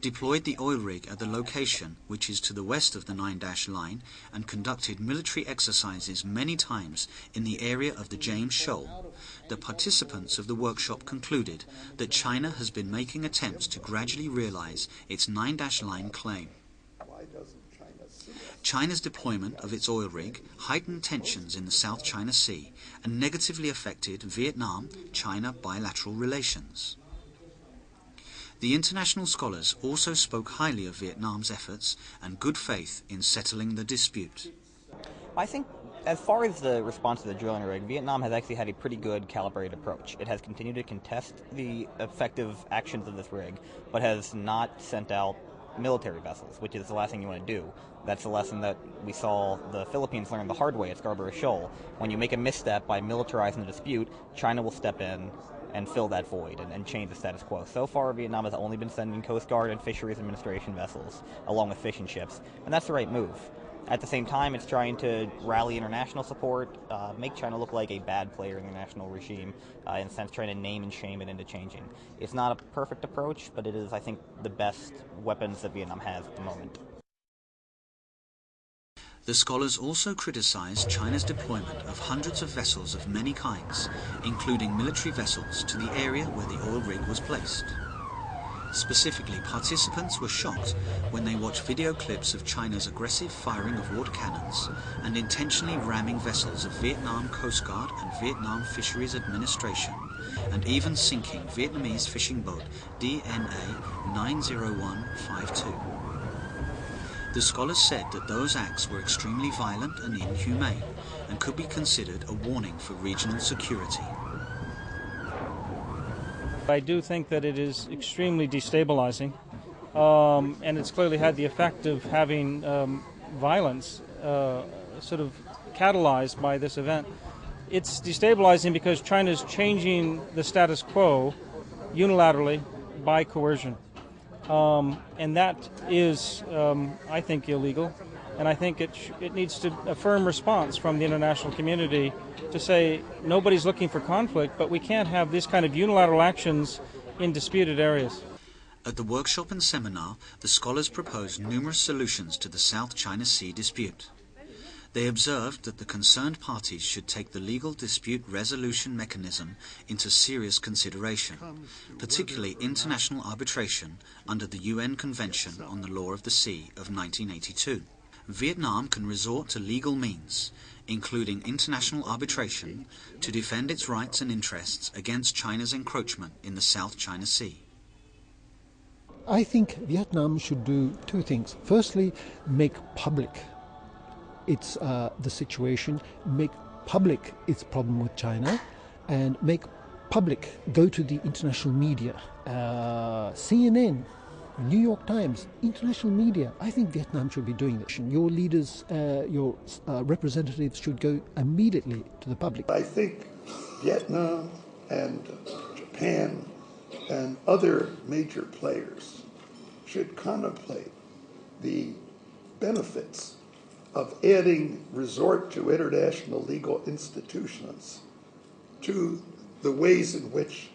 deployed the oil rig at the location, which is to the west of the 9-dash line, and conducted military exercises many times in the area of the James Shoal. The participants of the workshop concluded that China has been making attempts to gradually realize its 9-dash line claim. China's deployment of its oil rig heightened tensions in the South China Sea and negatively affected Vietnam-China bilateral relations. The international scholars also spoke highly of Vietnam's efforts and good faith in settling the dispute. I think as far as the response to the drilling rig, Vietnam has actually had a pretty good calibrated approach. It has continued to contest the effective actions of this rig, but has not sent out military vessels, which is the last thing you want to do. That's the lesson that we saw the Philippines learn the hard way at Scarborough Shoal. When you make a misstep by militarizing the dispute, China will step in and fill that void and change the status quo. So far, Vietnam has only been sending Coast Guard and Fisheries Administration vessels, along with fishing ships, and that's the right move. At the same time, it's trying to rally international support, make China look like a bad player in the international regime, in a sense trying to name and shame it into changing. It's not a perfect approach, but it is, I think, the best weapons that Vietnam has at the moment. The scholars also criticized China's deployment of hundreds of vessels of many kinds, including military vessels, to the area where the oil rig was placed. Specifically, participants were shocked when they watched video clips of China's aggressive firing of water cannons and intentionally ramming vessels of Vietnam Coast Guard and Vietnam Fisheries Administration, and even sinking Vietnamese fishing boat DNA 90152. The scholars said that those acts were extremely violent and inhumane and could be considered a warning for regional security. I do think that it is extremely destabilizing, and it's clearly had the effect of having violence sort of catalyzed by this event. It's destabilizing because China is changing the status quo unilaterally by coercion. And that is, I think, illegal. And I think it needs a firm response from the international community to say nobody's looking for conflict, but we can't have this kind of unilateral actions in disputed areas. At the workshop and seminar, the scholars proposed numerous solutions to the South China Sea dispute. They observed that the concerned parties should take the legal dispute resolution mechanism into serious consideration, particularly international arbitration under the UN Convention on the Law of the Sea of 1982. Vietnam can resort to legal means, including international arbitration, to defend its rights and interests against China's encroachment in the South China Sea. I think Vietnam should do two things. Firstly, make public the situation, make public its problem with China, and make public, go to the international media, CNN, New York Times, international media. I think Vietnam should be doing this. Your leaders, your representatives should go immediately to the public. I think Vietnam and Japan and other major players should contemplate the benefits of adding resort to international legal institutions to the ways in which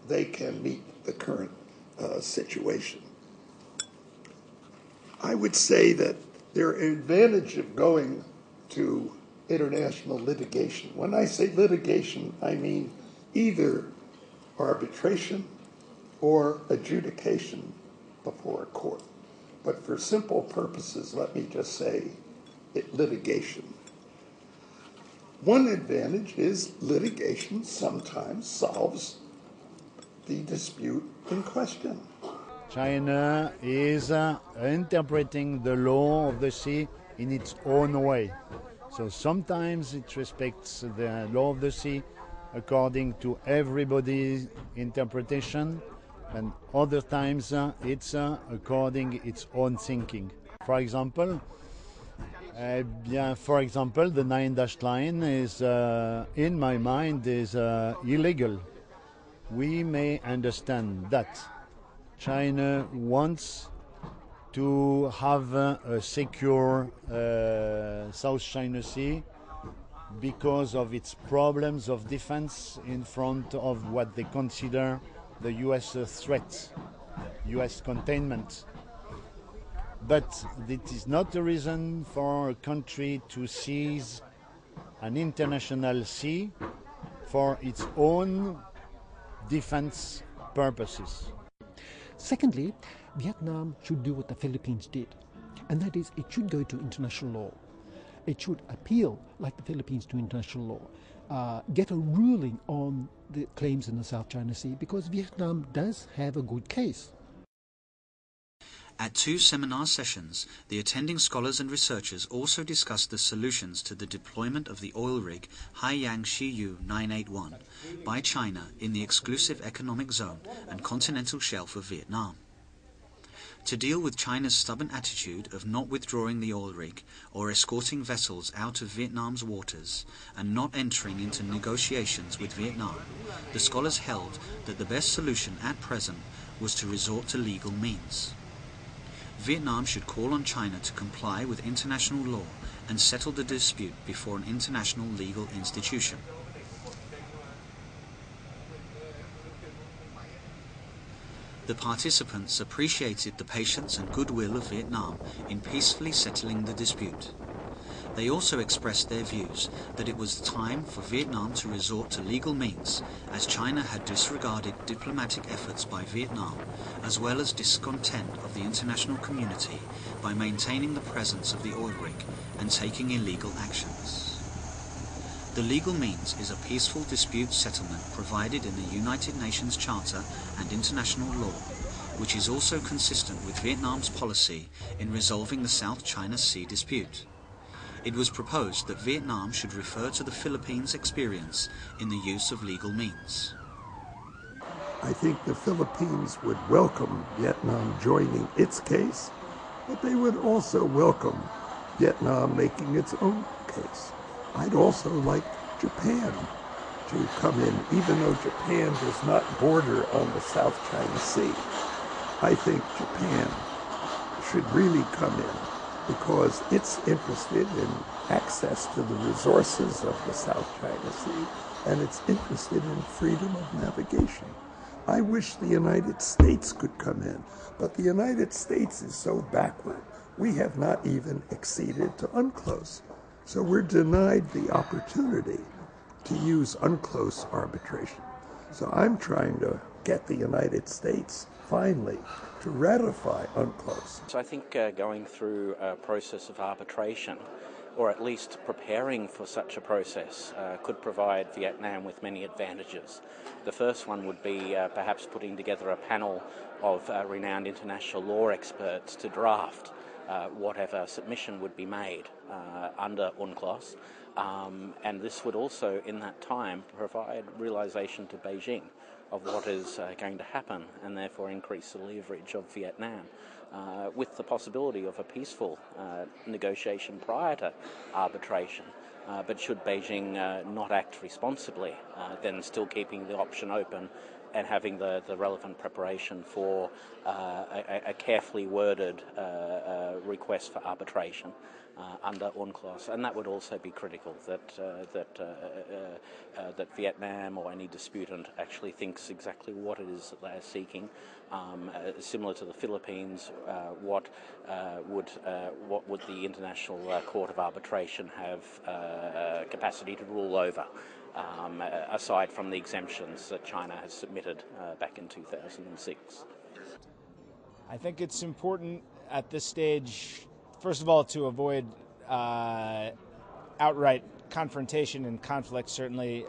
they can meet the current situation. I would say that there are advantages of going to international litigation. When I say litigation, I mean either arbitration or adjudication before a court. But for simple purposes, let me just say litigation. One advantage is litigation sometimes solves the dispute in question. China is interpreting the law of the sea in its own way. So sometimes it respects the law of the sea according to everybody's interpretation, and other times it's according its own thinking. For example, the 9-dash line is, in my mind, is illegal. We may understand that China wants to have a secure South China Sea because of its problems of defense in front of what they consider the U.S. threat. US containment. But it is not a reason for a country to seize an international sea for its own defense purposes. Secondly, Vietnam should do what the Philippines did, and that is it should go to international law. It should appeal, like the Philippines, to international law, get a ruling on the claims in the South China Sea, because Vietnam does have a good case. At 2 seminar sessions, the attending scholars and researchers also discussed the solutions to the deployment of the oil rig Haiyang Shiyu 981 by China in the exclusive economic zone and continental shelf of Vietnam. To deal with China's stubborn attitude of not withdrawing the oil rig or escorting vessels out of Vietnam's waters and not entering into negotiations with Vietnam, the scholars held that the best solution at present was to resort to legal means. Vietnam should call on China to comply with international law and settle the dispute before an international legal institution. The participants appreciated the patience and goodwill of Vietnam in peacefully settling the dispute. They also expressed their views that it was time for Vietnam to resort to legal means, as China had disregarded diplomatic efforts by Vietnam, as well as discontent of the international community by maintaining the presence of the oil rig and taking illegal actions. The legal means is a peaceful dispute settlement provided in the United Nations Charter and international law, which is also consistent with Vietnam's policy in resolving the South China Sea dispute. It was proposed that Vietnam should refer to the Philippines' experience in the use of legal means. I think the Philippines would welcome Vietnam joining its case, but they would also welcome Vietnam making its own case. I'd also like Japan to come in, even though Japan does not border on the South China Sea. I think Japan should really come in because it's interested in access to the resources of the South China Sea, and it's interested in freedom of navigation. I wish the United States could come in, but the United States is so backward. We have not even acceded to UNCLOS. So we're denied the opportunity to use UNCLOS arbitration. So I'm trying to get the United States finally to ratify UNCLOS. So I think going through a process of arbitration, or at least preparing for such a process, could provide Vietnam with many advantages. The first one would be perhaps putting together a panel of renowned international law experts to draft whatever submission would be made under UNCLOS. And this would also, in that time, provide realization to Beijing of what is going to happen, and therefore increase the leverage of Vietnam, with the possibility of a peaceful negotiation prior to arbitration. But should Beijing not act responsibly, then still keeping the option open and having the relevant preparation for a carefully worded request for arbitration under UNCLOS, and that would also be critical that Vietnam or any disputant actually thinks exactly what it is that they are seeking. Similar to the Philippines, what would the International Court of Arbitration have capacity to rule over, aside from the exemptions that China has submitted back in 2006? I think it's important at this stage, first of all, to avoid outright confrontation and conflict. Certainly,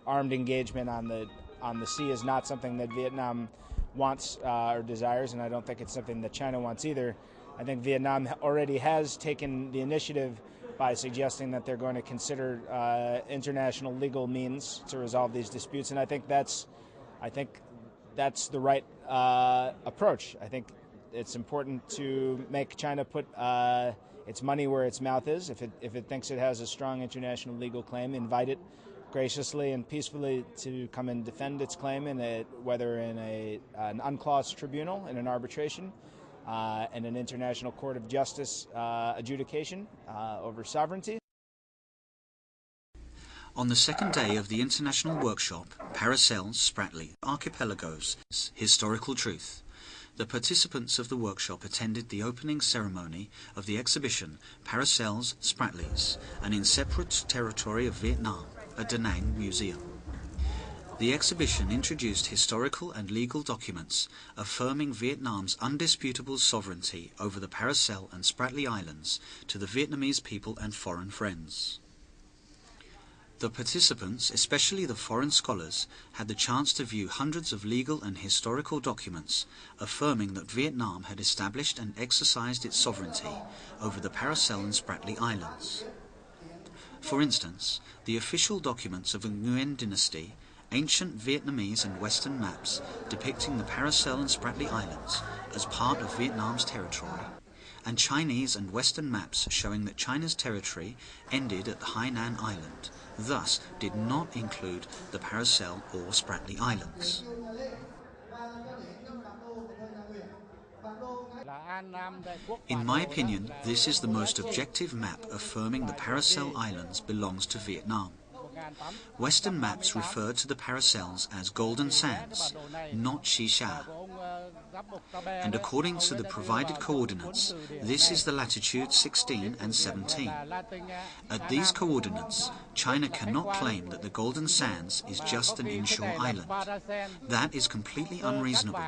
armed engagement on the sea is not something that Vietnam wants or desires, and I don't think it's something that China wants either. I think Vietnam already has taken the initiative by suggesting that they're going to consider international legal means to resolve these disputes, and I think that's the right approach. I think it's important to make China put its money where its mouth is. If it thinks it has a strong international legal claim, invite it graciously and peacefully to come and defend its claim, whether in an UNCLOS tribunal, in an arbitration, in an international court of justice adjudication over sovereignty. On the second day of the international workshop, Paracels, Spratly, Archipelagos, Historical Truth. The participants of the workshop attended the opening ceremony of the exhibition Paracels, Spratlys, an inseparate territory of Vietnam, at Da Nang Museum. The exhibition introduced historical and legal documents affirming Vietnam's undisputable sovereignty over the Paracel and Spratly Islands to the Vietnamese people and foreign friends. The participants, especially the foreign scholars, had the chance to view hundreds of legal and historical documents affirming that Vietnam had established and exercised its sovereignty over the Paracel and Spratly Islands. For instance, the official documents of the Nguyen dynasty, ancient Vietnamese and Western maps depicting the Paracel and Spratly Islands as part of Vietnam's territory, and Chinese and Western maps showing that China's territory ended at the Hainan Island, thus did not include the Paracel or Spratly Islands. In my opinion, this is the most objective map affirming the Paracel Islands belongs to Vietnam. Western maps refer to the Paracels as Golden Sands, not Shisha. And according to the provided coordinates, this is the latitude 16 and 17. At these coordinates, China cannot claim that the Golden Sands is just an inshore island. That is completely unreasonable.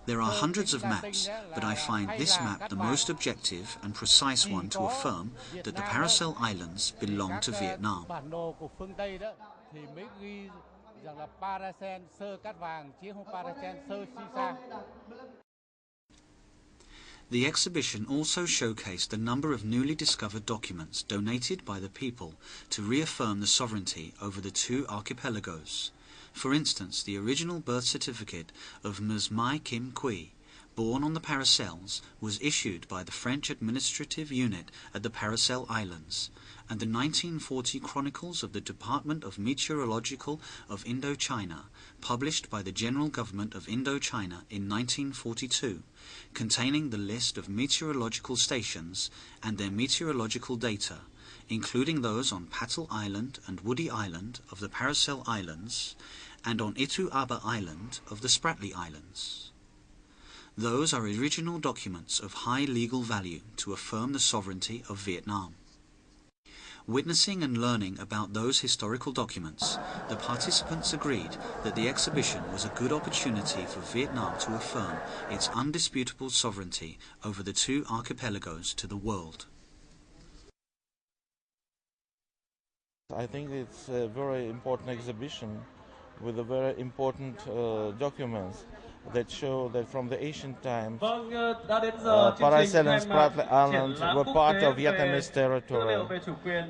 There are hundreds of maps, but I find this map the most objective and precise one to affirm that the Paracel Islands belong to Vietnam. The exhibition also showcased a number of newly discovered documents donated by the people to reaffirm the sovereignty over the two archipelagos. For instance, the original birth certificate of Ms. Mai Kim Quy, born on the Paracels, was issued by the French administrative unit at the Paracel Islands, and the 1940 Chronicles of the Department of Meteorological of Indochina, published by the General Government of Indochina in 1942, containing the list of meteorological stations and their meteorological data, including those on Patel Island and Woody Island of the Paracel Islands, and on Itu Aba Island of the Spratly Islands. Those are original documents of high legal value to affirm the sovereignty of Vietnam. Witnessing and learning about those historical documents, the participants agreed that the exhibition was a good opportunity for Vietnam to affirm its undisputable sovereignty over the two archipelagos to the world. I think it's a very important exhibition with a very important documents that show that from the ancient times, Paracel and Spratly Islands were part of Vietnamese territory.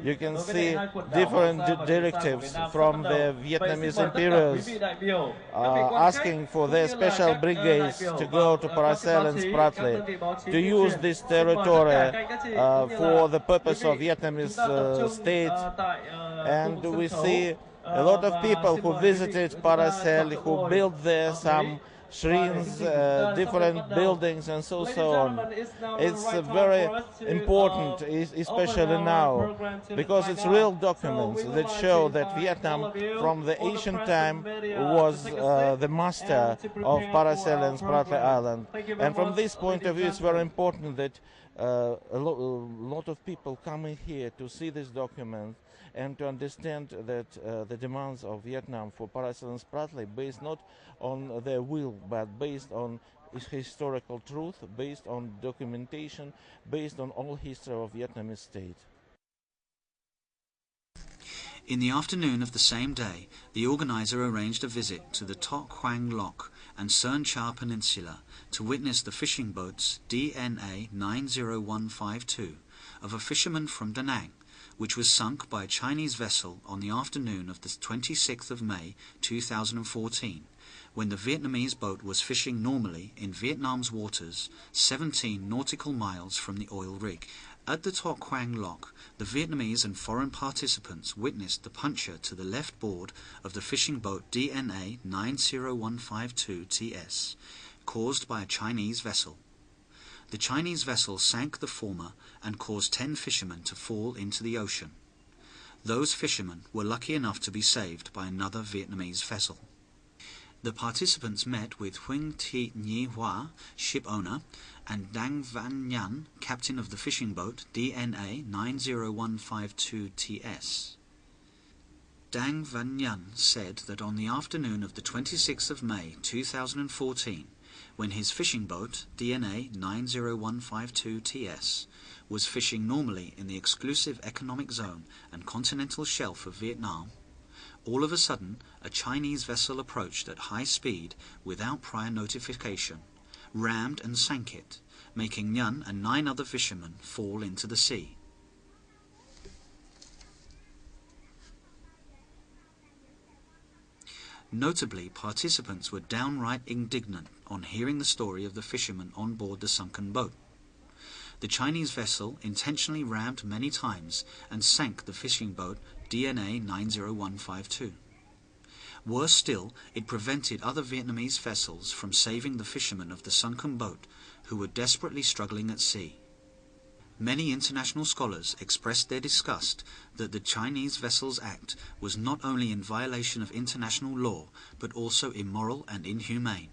You can see different directives from the Vietnamese imperials asking for their special brigades to go to Paracel and Spratly to use this territory for the purpose of Vietnamese state. And we see a lot of people who visited Paracel, who built there some shrines, different buildings and so on. It's very important, especially now, because it's real documents that show that Vietnam from the ancient time was the master of Paracel and Spratly Island. And from this point of view, it's very important that a lot of people coming here to see this document and to understand that the demands of Vietnam for Paracel and Spratly based not on their will, but based on historical truth, based on documentation, based on all history of Vietnamese state. In the afternoon of the same day, the organizer arranged a visit to the Tok Hoang Loch and Sơn Cha Peninsula to witness the fishing boats DNA 90152 of a fisherman from Da Nang, which was sunk by a Chinese vessel on the afternoon of the 26th of May 2014, when the Vietnamese boat was fishing normally in Vietnam's waters 17 nautical miles from the oil rig. At the Tok Hoang Loch, the Vietnamese and foreign participants witnessed the puncture to the left board of the fishing boat DNA 90152TS, caused by a Chinese vessel. The Chinese vessel sank the former and caused 10 fishermen to fall into the ocean. those fishermen were lucky enough to be saved by another Vietnamese vessel. The participants met with Huỳnh Thị Nhi Hoa, ship owner, and Dang Van Nhan, captain of the fishing boat DNA 90152TS. Dang Van Nhan said that on the afternoon of the 26th of May 2014, when his fishing boat DNA 90152TS was fishing normally in the exclusive economic zone and continental shelf of Vietnam, all of a sudden a Chinese vessel approached at high speed without prior notification, rammed and sank it, making Nhan and 9 other fishermen fall into the sea. Notably, participants were downright indignant on hearing the story of the fishermen on board the sunken boat. The Chinese vessel intentionally rammed many times and sank the fishing boat DNA 90152. Worse still, it prevented other Vietnamese vessels from saving the fishermen of the sunken boat who were desperately struggling at sea. Many international scholars expressed their disgust that the Chinese vessel's act was not only in violation of international law, but also immoral and inhumane.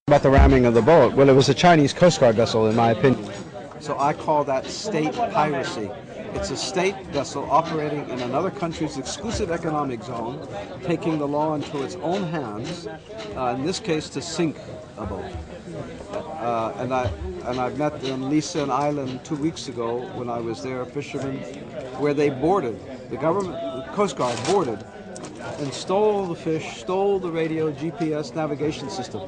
About the ramming of the boat, well, it was a Chinese Coast Guard vessel, in my opinion. So I call that state piracy. It's a state vessel operating in another country's exclusive economic zone, taking the law into its own hands, in this case to sink a boat. And I met in Lisan Island 2 weeks ago when I was there, fishermen, where they boarded, the government, the Coast Guard boarded, and stole the fish, stole the radio GPS navigation system.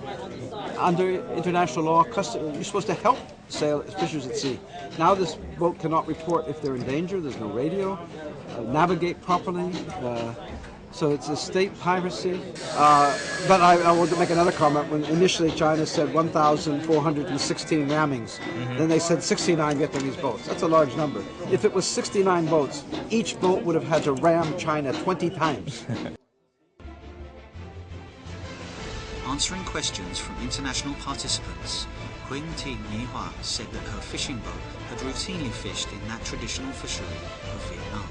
Under international law, you're supposed to help fishers at sea. Now this boat cannot report if they're in danger, there's no radio, navigate properly, so it's a state piracy. But I want to make another comment. When initially China said 1,416 rammings, then they said 69 Vietnamese boats. That's a large number. If it was 69 boats, each boat would have had to ram China 20 times. Answering questions from international participants, Huỳnh Thị Nhi Hoa said that her fishing boat had routinely fished in that traditional fishery of Vietnam.